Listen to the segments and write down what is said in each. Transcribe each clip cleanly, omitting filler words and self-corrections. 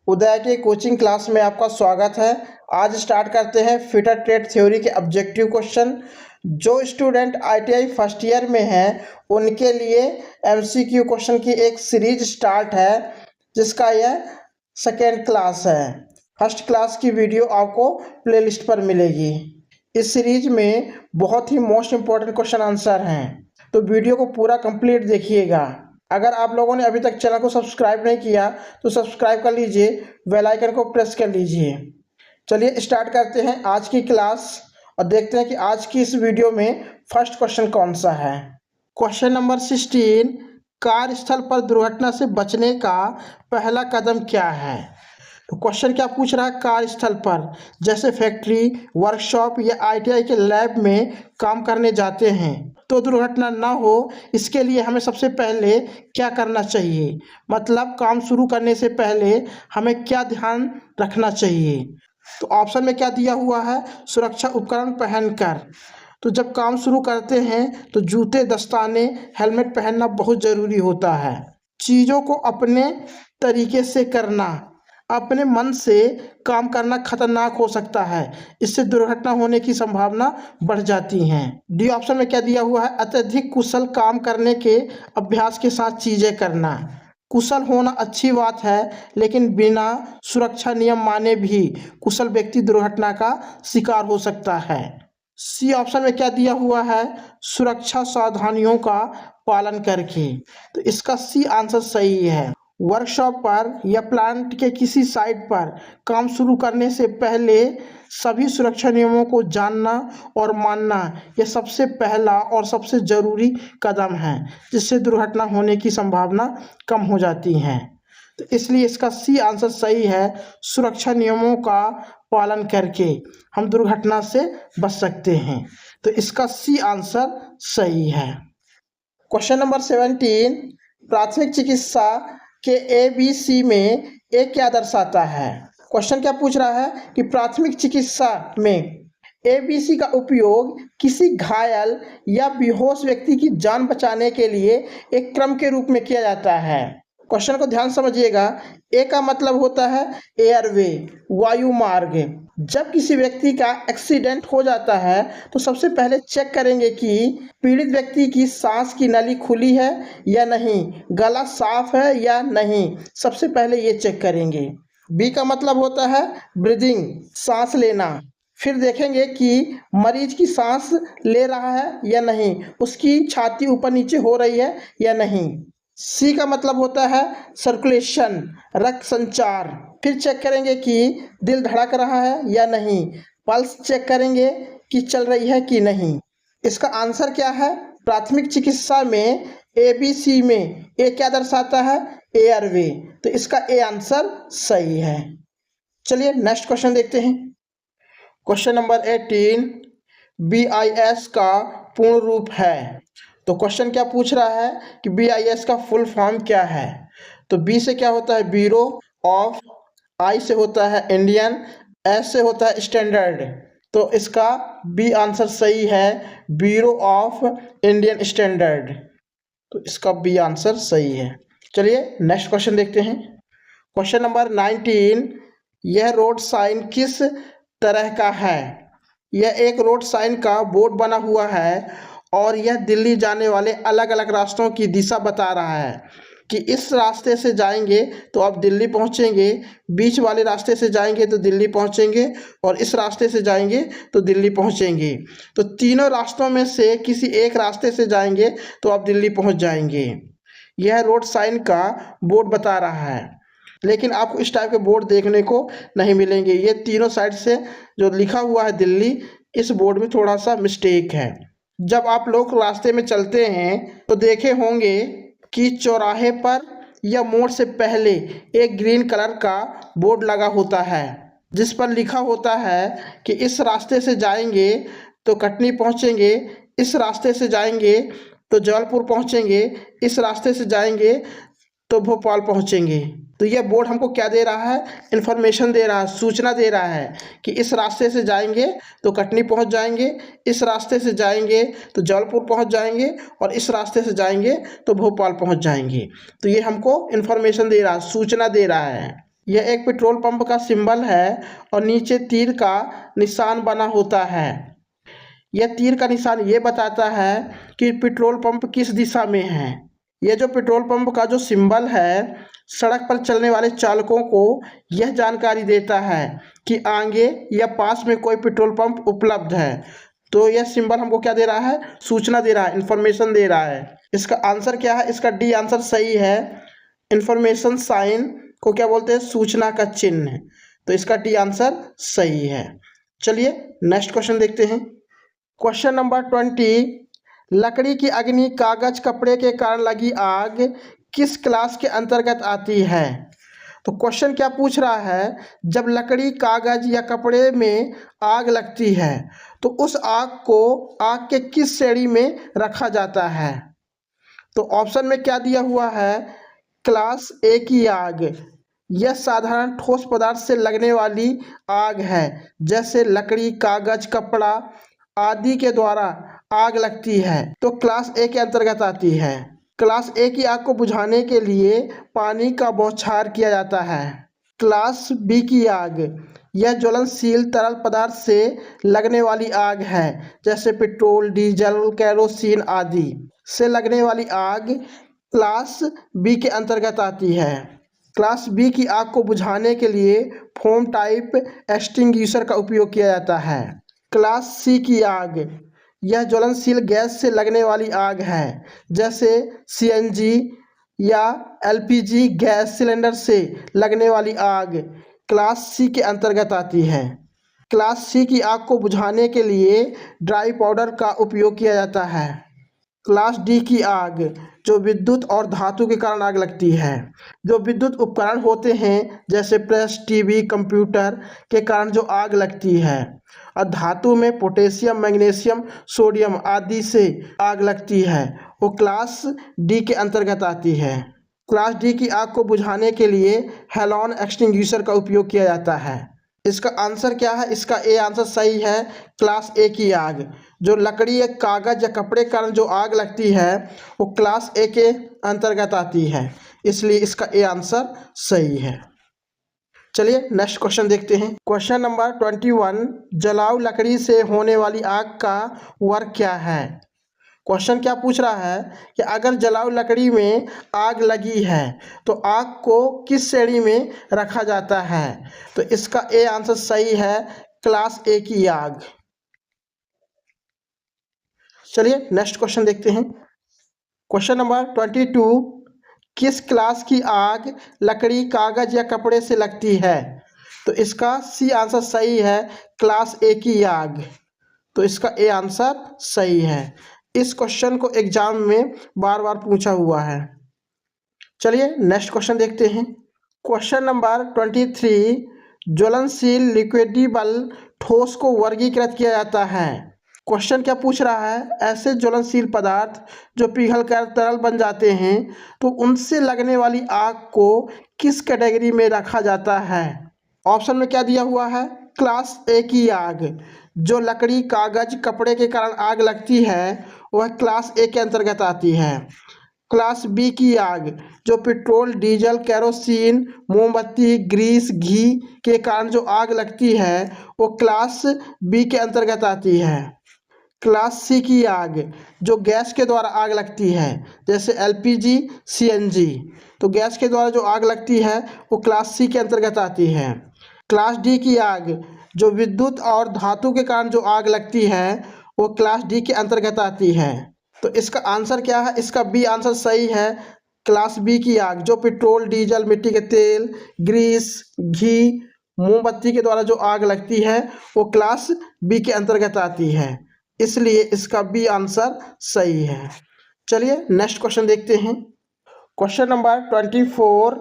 उदय के coaching class में आपका स्वागत है। आज स्टार्ट करते हैं फिटर ट्रेड थ्योरी के ऑब्जेक्टिव क्वेश्चन। जो स्टूडेंट आईटीआई फर्स्ट ईयर में हैं उनके लिए एमसीक्यू क्वेश्चन की एक सीरीज स्टार्ट है, जिसका यह सेकेंड क्लास है। फर्स्ट क्लास की वीडियो आपको प्लेलिस्ट पर मिलेगी। इस सीरीज में बहुत ही मोस्ट इम्पोर्टेंट क्वेश्चन आंसर हैं, तो वीडियो को पूरा कंप्लीट देखिएगा। अगर आप लोगों ने अभी तक चैनल को सब्सक्राइब नहीं किया तो सब्सक्राइब कर लीजिए, बेल आइकन को प्रेस कर लीजिए। चलिए स्टार्ट करते हैं आज की क्लास और देखते हैं कि आज की इस वीडियो में फर्स्ट क्वेश्चन कौन सा है। क्वेश्चन नंबर 16, कार्यस्थल पर दुर्घटना से बचने का पहला कदम क्या है। तो क्वेश्चन क्या पूछ रहा है, कार्यस्थल पर जैसे फैक्ट्री, वर्कशॉप या आईटीआई के लैब में काम करने जाते हैं तो दुर्घटना ना हो, इसके लिए हमें सबसे पहले क्या करना चाहिए। मतलब काम शुरू करने से पहले हमें क्या ध्यान रखना चाहिए। तो ऑप्शन में क्या दिया हुआ है, सुरक्षा उपकरण पहनकर। तो जब काम शुरू करते हैं तो जूते, दस्ताने, हेलमेट पहनना बहुत ज़रूरी होता है। चीज़ों को अपने तरीके से करना, अपने मन से काम करना खतरनाक हो सकता है, इससे दुर्घटना होने की संभावना बढ़ जाती है। डी ऑप्शन में क्या दिया हुआ है, अत्यधिक कुशल काम करने के अभ्यास के साथ चीज़ें करना। कुशल होना अच्छी बात है, लेकिन बिना सुरक्षा नियम माने भी कुशल व्यक्ति दुर्घटना का शिकार हो सकता है। सी ऑप्शन में क्या दिया हुआ है, सुरक्षा सावधानियों का पालन करके। तो इसका सी आंसर सही है। वर्कशॉप पर या प्लांट के किसी साइट पर काम शुरू करने से पहले सभी सुरक्षा नियमों को जानना और मानना यह सबसे पहला और सबसे ज़रूरी कदम है, जिससे दुर्घटना होने की संभावना कम हो जाती है। तो इसलिए इसका सी आंसर सही है। सुरक्षा नियमों का पालन करके हम दुर्घटना से बच सकते हैं। तो इसका सी आंसर सही है। क्वेश्चन नंबर 17, प्राथमिक चिकित्सा के ABC में ए क्या दर्शाता है। क्वेश्चन क्या पूछ रहा है कि प्राथमिक चिकित्सा में ABC का उपयोग किसी घायल या बेहोश व्यक्ति की जान बचाने के लिए एक क्रम के रूप में किया जाता है। क्वेश्चन को ध्यान समझिएगा। ए का मतलब होता है एयरवे, वायु मार्ग। जब किसी व्यक्ति का एक्सीडेंट हो जाता है तो सबसे पहले चेक करेंगे कि पीड़ित व्यक्ति की सांस की नली खुली है या नहीं, गला साफ है या नहीं, सबसे पहले ये चेक करेंगे। बी का मतलब होता है ब्रीदिंग, सांस लेना। फिर देखेंगे कि मरीज की सांस ले रहा है या नहीं, उसकी छाती ऊपर नीचे हो रही है या नहीं। सी का मतलब होता है सर्कुलेशन, रक्त संचार। फिर चेक करेंगे कि दिल धड़क रहा है या नहीं, पल्स चेक करेंगे कि चल रही है कि नहीं। इसका आंसर क्या है, प्राथमिक चिकित्सा में ABC में ए क्या दर्शाता है, एयरवे। तो इसका ए आंसर सही है। चलिए नेक्स्ट क्वेश्चन देखते हैं। क्वेश्चन नंबर 18, BIS का पूर्ण रूप है। तो क्वेश्चन क्या पूछ रहा है कि BIS का फुल फॉर्म क्या है। तो बी से क्या होता है, ब्यूरो ऑफ, आई से होता है इंडियन, एस से होता है स्टैंडर्ड। तो इसका बी आंसर सही है, ब्यूरो ऑफ इंडियन स्टैंडर्ड। तो इसका बी आंसर सही है। चलिए नेक्स्ट क्वेश्चन देखते हैं। क्वेश्चन नंबर 19, यह रोड साइन किस तरह का है। यह एक रोड साइन का बोर्ड बना हुआ है और यह दिल्ली जाने वाले अलग अलग रास्तों की दिशा बता रहा है कि इस रास्ते से जाएंगे तो आप दिल्ली पहुंचेंगे, बीच वाले रास्ते से जाएंगे तो दिल्ली पहुंचेंगे, और इस रास्ते से जाएंगे तो दिल्ली पहुंचेंगे। तो तीनों रास्तों में से किसी एक रास्ते से जाएंगे तो आप दिल्ली पहुंच जाएंगे। यह रोड साइन का बोर्ड बता रहा है, लेकिन आपको इस टाइप के बोर्ड देखने को नहीं मिलेंगे। ये तीनों साइड से जो लिखा हुआ है दिल्ली, इस बोर्ड में थोड़ा सा मिस्टेक है। जब आप लोग रास्ते में चलते हैं तो देखे होंगे कि चौराहे पर या मोड़ से पहले एक ग्रीन कलर का बोर्ड लगा होता है, जिस पर लिखा होता है कि इस रास्ते से जाएंगे तो कटनी पहुंचेंगे, इस रास्ते से जाएंगे तो जबलपुर पहुंचेंगे, इस रास्ते से जाएंगे तो भोपाल पहुंचेंगे। तो यह बोर्ड हमको क्या दे रहा है, इन्फॉर्मेशन दे रहा है, सूचना दे रहा है कि इस रास्ते से जाएंगे तो कटनी पहुंच जाएंगे, इस रास्ते से जाएंगे तो जबलपुर पहुंच जाएंगे, और इस रास्ते से जाएंगे तो भोपाल पहुंच जाएंगे। तो ये हमको इन्फॉर्मेशन दे रहा है, सूचना दे रहा है। यह एक पेट्रोल पंप का सिंबल है और नीचे तीर का निशान बना होता है। यह तीर का निशान ये बताता है कि पेट्रोल पंप किस दिशा में है। यह जो पेट्रोल पंप का जो सिंबल है, सड़क पर चलने वाले चालकों को यह जानकारी देता है कि आगे या पास में कोई पेट्रोल पंप उपलब्ध है। तो यह सिंबल हमको क्या दे रहा है? सूचना दे रहा है, इंफॉर्मेशन दे रहा है। इसका आंसर क्या है? इसका डी आंसर सही है। इंफॉर्मेशन साइन को क्या बोलते हैं? सूचना का चिन्ह। तो इसका डी आंसर सही है। चलिए नेक्स्ट क्वेश्चन देखते हैं। क्वेश्चन नंबर 20, लकड़ी की अग्नि, कागज, कपड़े के कारण लगी आग किस क्लास के अंतर्गत आती है? तो क्वेश्चन क्या पूछ रहा है, जब लकड़ी, कागज या कपड़े में आग लगती है तो उस आग को आग के किस श्रेणी में रखा जाता है? तो ऑप्शन में क्या दिया हुआ है? क्लास ए की आग, यह साधारण ठोस पदार्थ से लगने वाली आग है, जैसे लकड़ी, कागज, कपड़ा आदि के द्वारा आग लगती है, तो क्लास ए के अंतर्गत आती है। क्लास ए की आग को बुझाने के लिए पानी का बौछार किया जाता है। क्लास बी की आग, यह ज्वलनशील तरल पदार्थ से लगने वाली आग है, जैसे पेट्रोल, डीजल, केरोसिन आदि से लगने वाली आग क्लास बी के अंतर्गत आती है। क्लास बी की आग को बुझाने के लिए फोम टाइप एक्सटिंग्विशर का उपयोग किया जाता है। क्लास सी की आग, यह ज्वलनशील गैस से लगने वाली आग है, जैसे सीएनजी या एलपीजी गैस सिलेंडर से लगने वाली आग क्लास सी के अंतर्गत आती है। क्लास सी की आग को बुझाने के लिए ड्राई पाउडर का उपयोग किया जाता है। क्लास डी की आग, जो विद्युत और धातु के कारण आग लगती है। जो विद्युत उपकरण होते हैं, जैसे प्रेस, टीवी, कंप्यूटर के कारण जो आग लगती है, और धातु में पोटेशियम, मैग्नीशियम, सोडियम आदि से आग लगती है, वो क्लास डी के अंतर्गत आती है। क्लास डी की आग को बुझाने के लिए हेलोन एक्सटिंग्विशर का उपयोग किया जाता है। इसका आंसर क्या है? इसका ए आंसर सही है। क्लास ए की आग, जो लकड़ी या कागज या कपड़े के कारण जो आग लगती है, वो क्लास ए के अंतर्गत आती है, इसलिए इसका ए आंसर सही है। चलिए नेक्स्ट क्वेश्चन देखते हैं। क्वेश्चन नंबर 21, जलाऊ लकड़ी से होने वाली आग का वर्ग क्या है? क्वेश्चन क्या पूछ रहा है कि अगर जलाऊ लकड़ी में आग लगी है तो आग को किस श्रेणी में रखा जाता है? तो इसका ए आंसर सही है, क्लास ए की आग। चलिए नेक्स्ट क्वेश्चन देखते हैं। क्वेश्चन नंबर 22, किस क्लास की आग लकड़ी, कागज या कपड़े से लगती है? तो इसका सी आंसर सही है, क्लास ए की आग। तो इसका ए आंसर सही है। इस क्वेश्चन को एग्जाम में बार बार पूछा हुआ है। चलिए नेक्स्ट क्वेश्चन देखते हैं। क्वेश्चन नंबर 23, ज्वलनशील लिक्विडेबल ठोस को वर्गीकृत किया जाता है। क्वेश्चन क्या पूछ रहा है, ऐसे ज्वलनशील पदार्थ जो पिघलकर तरल बन जाते हैं, तो उनसे लगने वाली आग को किस कैटेगरी में रखा जाता है? ऑप्शन में क्या दिया हुआ है? क्लास ए की आग, जो लकड़ी, कागज, कपड़े के कारण आग लगती है, वह क्लास ए के अंतर्गत आती है। क्लास बी की आग, जो पेट्रोल, डीजल, केरोसिन, मोमबत्ती, ग्रीस, घी के कारण जो आग लगती है, वो क्लास बी के अंतर्गत आती है। क्लास सी की आग, जो गैस के द्वारा आग लगती है, जैसे एलपीजी, सीएनजी, तो गैस के द्वारा जो आग लगती है वो क्लास सी के अंतर्गत आती है। क्लास डी की आग, जो विद्युत और धातु के कारण जो आग लगती है, वो क्लास डी के अंतर्गत आती है। तो इसका आंसर क्या है? इसका बी आंसर सही है, क्लास बी की आग, जो पेट्रोल, डीजल, मिट्टी के तेल, ग्रीस, घी, मोमबत्ती के द्वारा जो आग लगती है, वो क्लास बी के अंतर्गत आती है, इसलिए इसका बी आंसर सही है। चलिए नेक्स्ट क्वेश्चन देखते हैं। क्वेश्चन नंबर 24,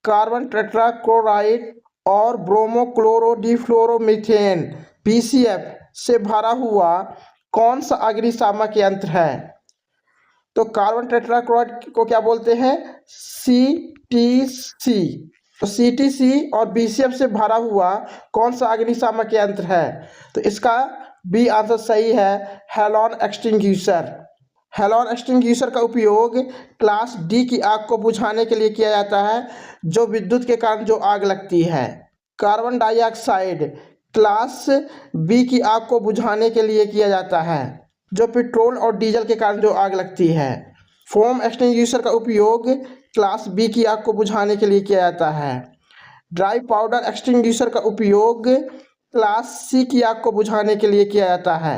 कार्बन टेट्राक्लोराइड और ब्रोमोक्लोरोडिफ्लोरोमीथेन BCF से भरा हुआ कौन सा अग्निशामक यंत्र है? तो कार्बन टेट्राक्लोराइड को क्या बोलते हैं? CTC। तो CTC और BCF से भरा हुआ कौन सा अग्निशामक यंत्र है? तो इसका बी आंसर सही है, हेलोन एक्सटिंग्विशर। हेलोन एक्सटिंग्विशर का उपयोग क्लास डी की आग को बुझाने के लिए किया जाता है, जो विद्युत के कारण जो आग लगती है। कार्बन डाइऑक्साइड क्लास बी की आग को बुझाने के लिए किया जाता है, जो पेट्रोल और डीजल के कारण जो आग लगती है। फोम एक्सटिंग्विशर का उपयोग क्लास बी की आग को बुझाने के लिए किया जाता है। ड्राई पाउडर एक्सटिंग्विशर का उपयोग क्लास सी की आग को बुझाने के लिए किया जाता है,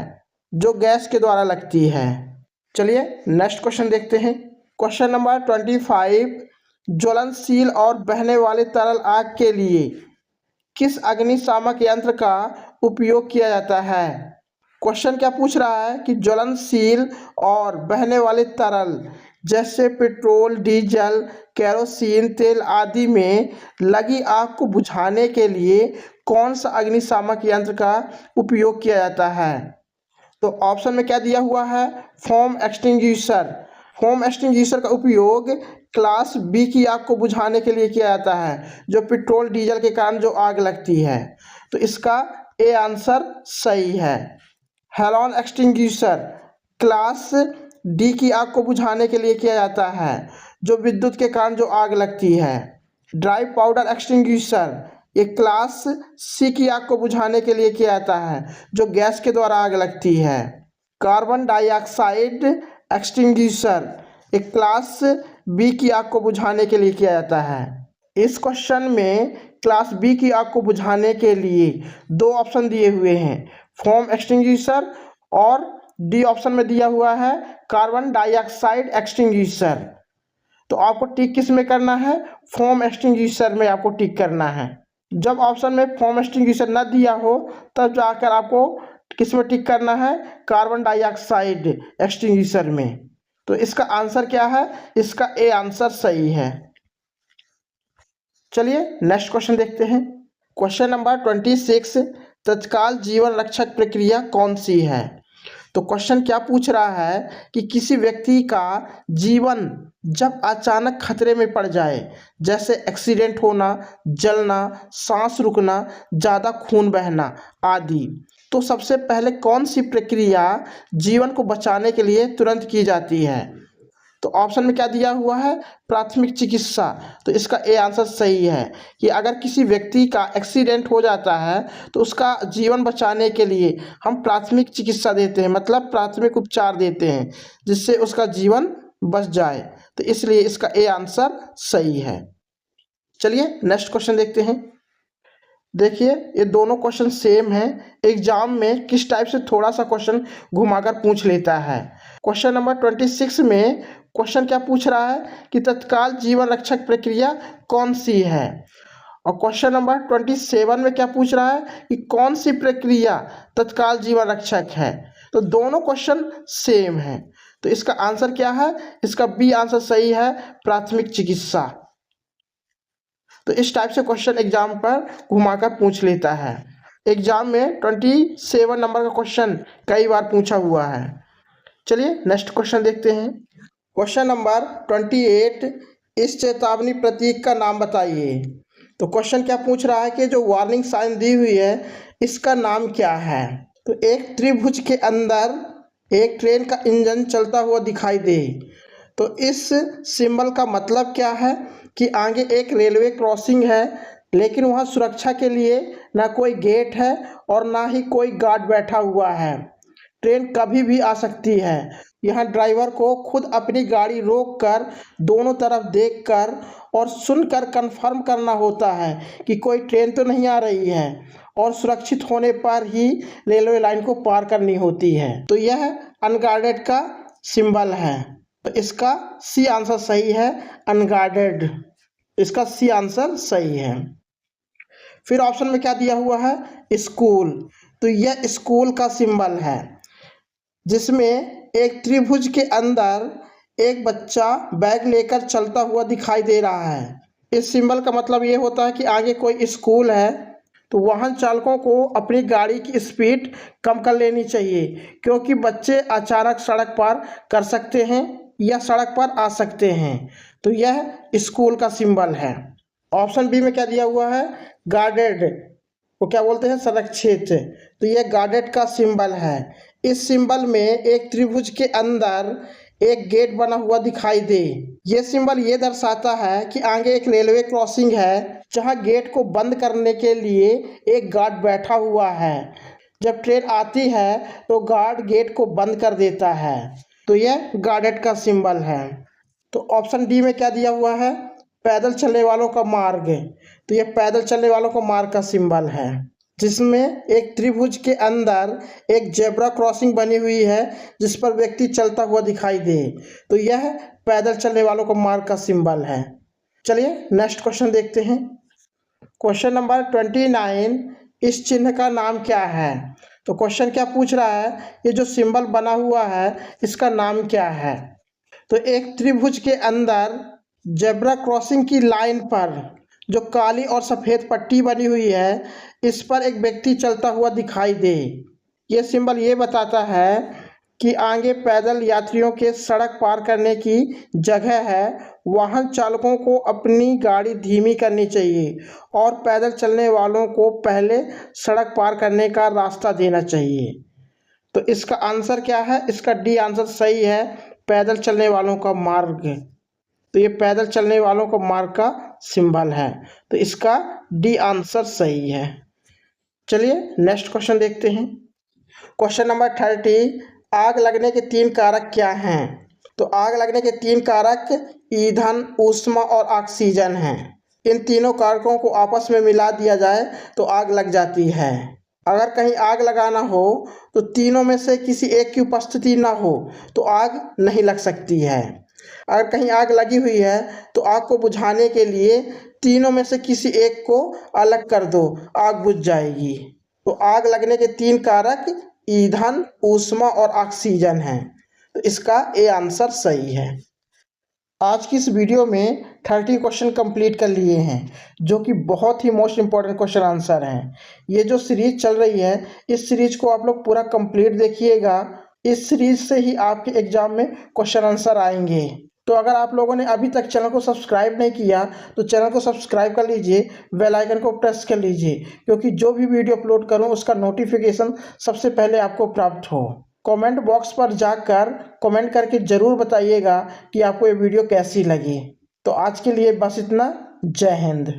जो गैस के द्वारा लगती है। चलिए नेक्स्ट क्वेश्चन देखते हैं। क्वेश्चन नंबर 25, ज्वलनशील और बहने वाले तरल आग के लिए किस अग्निशामक यंत्र का उपयोग किया जाता है? क्वेश्चन क्या पूछ रहा है कि ज्वलनशील और बहने वाले तरल जैसे पेट्रोल, डीजल, केरोसिन तेल आदि में लगी आग को बुझाने के लिए कौन सा अग्निशामक यंत्र का उपयोग किया जाता है? तो ऑप्शन में क्या दिया हुआ है? Foam extinguisher. फोम एक्सटिंग्विशर का उपयोग क्लास बी की आग को बुझाने के लिए किया जाता है, जो पेट्रोल डीजल के कारण जो आग लगती है। तो इसका ए आंसर सही है। हेलोन एक्सटिंग्विशर क्लास डी की आग को बुझाने के लिए किया जाता है, जो विद्युत के कारण जो आग लगती है। ड्राई पाउडर एक्सटिंग्विशर ये क्लास सी की आग को बुझाने के लिए किया जाता है, जो गैस के द्वारा आग लगती है। कार्बन डाइऑक्साइड एक्सटिंग्विशर एक क्लास बी की आग को बुझाने के लिए किया जाता है। इस क्वेश्चन में क्लास बी की आग को बुझाने के लिए दो ऑप्शन दिए हुए हैं, फोम एक्सटिंग्विशर और डी ऑप्शन में दिया हुआ है कार्बन डाइऑक्साइड एक्सटिंग्विशर। तो आपको टिक किस में करना है? फोम एक्सटिंग्विशर में आपको टिक करना है। जब ऑप्शन में फोम एक्सटिंग्विशर न दिया हो तब जाकर आपको किस में टिक करना है? कार्बन डाइऑक्साइड एक्सटिंग्विशर में। तो इसका आंसर क्या है? इसका ए आंसर सही है। चलिए नेक्स्ट क्वेश्चन देखते हैं। क्वेश्चन नंबर 26, तत्काल जीवन रक्षक प्रक्रिया कौन सी है? तो क्वेश्चन क्या पूछ रहा है कि किसी व्यक्ति का जीवन जब अचानक खतरे में पड़ जाए, जैसे एक्सीडेंट होना, जलना, सांस रुकना, ज़्यादा खून बहना आदि, तो सबसे पहले कौन सी प्रक्रिया जीवन को बचाने के लिए तुरंत की जाती है? तो ऑप्शन में क्या दिया हुआ है? प्राथमिक चिकित्सा। तो इसका ए आंसर सही है कि अगर किसी व्यक्ति का एक्सीडेंट हो जाता है तो उसका जीवन बचाने के लिए हम प्राथमिक चिकित्सा देते हैं, मतलब प्राथमिक उपचार देते हैं जिससे उसका जीवन बच जाए। तो इसलिए इसका ए आंसर सही है। चलिए नेक्स्ट क्वेश्चन देखते हैं। देखिए ये दोनों क्वेश्चन सेम हैं, एग्जाम में किस टाइप से थोड़ा सा क्वेश्चन घुमाकर पूछ लेता है। क्वेश्चन नंबर 26 में क्वेश्चन क्या पूछ रहा है कि तत्काल जीवन रक्षक प्रक्रिया कौन सी है, और क्वेश्चन नंबर 27 में क्या पूछ रहा है कि कौन सी प्रक्रिया तत्काल जीवन रक्षक है। तो दोनों क्वेश्चन सेम है, तो इसका आंसर क्या है? इसका बी आंसर सही है, प्राथमिक चिकित्सा। तो इस टाइप से क्वेश्चन एग्जाम पर घुमाकर पूछ लेता है। एग्जाम में 27 नंबर का क्वेश्चन कई बार पूछा हुआ है। चलिए नेक्स्ट क्वेश्चन देखते हैं। क्वेश्चन नंबर 28, इस चेतावनी प्रतीक का नाम बताइए। तो क्वेश्चन क्या पूछ रहा है कि जो वार्निंग साइन दी हुई है इसका नाम क्या है? तो एक त्रिभुज के अंदर एक ट्रेन का इंजन चलता हुआ दिखाई दे, तो इस सिंबल का मतलब क्या है कि आगे एक रेलवे क्रॉसिंग है, लेकिन वहाँ सुरक्षा के लिए ना कोई गेट है और ना ही कोई गार्ड बैठा हुआ है। ट्रेन कभी भी आ सकती है। यहाँ ड्राइवर को खुद अपनी गाड़ी रोककर दोनों तरफ देखकर और सुनकर कंफर्म करना होता है कि कोई ट्रेन तो नहीं आ रही है, और सुरक्षित होने पर ही रेलवे लाइन को पार करनी होती है। तो यह अनगार्डेड का सिंबल है। तो इसका सी आंसर सही है, अनगार्डेड। इसका सी आंसर सही है। फिर ऑप्शन में क्या दिया हुआ है? स्कूल। तो यह स्कूल का सिंबल है, जिसमें एक त्रिभुज के अंदर एक बच्चा बैग लेकर चलता हुआ दिखाई दे रहा है। इस सिंबल का मतलब ये होता है कि आगे कोई स्कूल है, तो वाहन चालकों को अपनी गाड़ी की स्पीड कम कर लेनी चाहिए, क्योंकि बच्चे अचानक सड़क पार कर सकते हैं या सड़क पर आ सकते हैं। तो यह स्कूल का सिंबल है। ऑप्शन बी में क्या दिया हुआ है? गार्डेड, वो क्या बोलते हैं? संरक्षित। तो यह गार्डेड का सिंबल है। इस सिंबल में एक त्रिभुज के अंदर एक गेट बना हुआ दिखाई दे। ये सिंबल ये दर्शाता है कि आगे एक रेलवे क्रॉसिंग है जहां गेट को बंद करने के लिए एक गार्ड बैठा हुआ है। जब ट्रेन आती है तो गार्ड गेट को बंद कर देता है, तो यह गार्डेड का सिंबल है। तो ऑप्शन डी में क्या दिया हुआ है, पैदल चलने वालों का मार्ग। तो यह पैदल चलने वालों का मार्ग का सिंबल है, जिसमें एक त्रिभुज के अंदर एक जेब्रा क्रॉसिंग बनी हुई है जिस पर व्यक्ति चलता हुआ दिखाई दे। तो यह पैदल चलने वालों का मार्ग का सिंबल है। चलिए नेक्स्ट क्वेश्चन देखते हैं। क्वेश्चन नंबर 29, इस चिन्ह का नाम क्या है। तो क्वेश्चन क्या पूछ रहा है, ये जो सिंबल बना हुआ है इसका नाम क्या है। तो एक त्रिभुज के अंदर जेब्रा क्रॉसिंग की लाइन पर जो काली और सफ़ेद पट्टी बनी हुई है, इस पर एक व्यक्ति चलता हुआ दिखाई दे। ये सिंबल ये बताता है कि आगे पैदल यात्रियों के सड़क पार करने की जगह है। वाहन चालकों को अपनी गाड़ी धीमी करनी चाहिए और पैदल चलने वालों को पहले सड़क पार करने का रास्ता देना चाहिए। तो इसका आंसर क्या है, इसका डी आंसर सही है, पैदल चलने वालों का मार्ग। तो ये पैदल चलने वालों का मार्ग का सिंबल है, तो इसका डी आंसर सही है। चलिए नेक्स्ट क्वेश्चन देखते हैं। क्वेश्चन नंबर 30, आग लगने के 3 कारक क्या हैं। तो आग लगने के 3 कारक ईंधन, ऊष्मा और ऑक्सीजन हैं। इन तीनों कारकों को आपस में मिला दिया जाए तो आग लग जाती है। अगर कहीं आग लगाना हो तो तीनों में से किसी एक की उपस्थिति ना हो तो आग नहीं लग सकती है। अगर कहीं आग लगी हुई है तो आग को बुझाने के लिए तीनों में से किसी एक को अलग कर दो, आग बुझ जाएगी। तो आग लगने के 3 कारक ईंधन, ऊष्मा और ऑक्सीजन हैं, तो इसका ए आंसर सही है। आज की इस वीडियो में 30 क्वेश्चन कंप्लीट कर लिए हैं, जो कि बहुत ही मोस्ट इंपॉर्टेंट क्वेश्चन आंसर हैं। ये जो सीरीज चल रही है, इस सीरीज को आप लोग पूरा कंप्लीट देखिएगा। इस सीरीज से ही आपके एग्जाम में क्वेश्चन आंसर आएंगे। तो अगर आप लोगों ने अभी तक चैनल को सब्सक्राइब नहीं किया तो चैनल को सब्सक्राइब कर लीजिए, बेल आइकन को प्रेस कर लीजिए, क्योंकि जो भी वीडियो अपलोड करूं उसका नोटिफिकेशन सबसे पहले आपको प्राप्त हो। कमेंट बॉक्स पर जाकर कमेंट करके ज़रूर बताइएगा कि आपको ये वीडियो कैसी लगी। तो आज के लिए बस इतना। जय हिंद।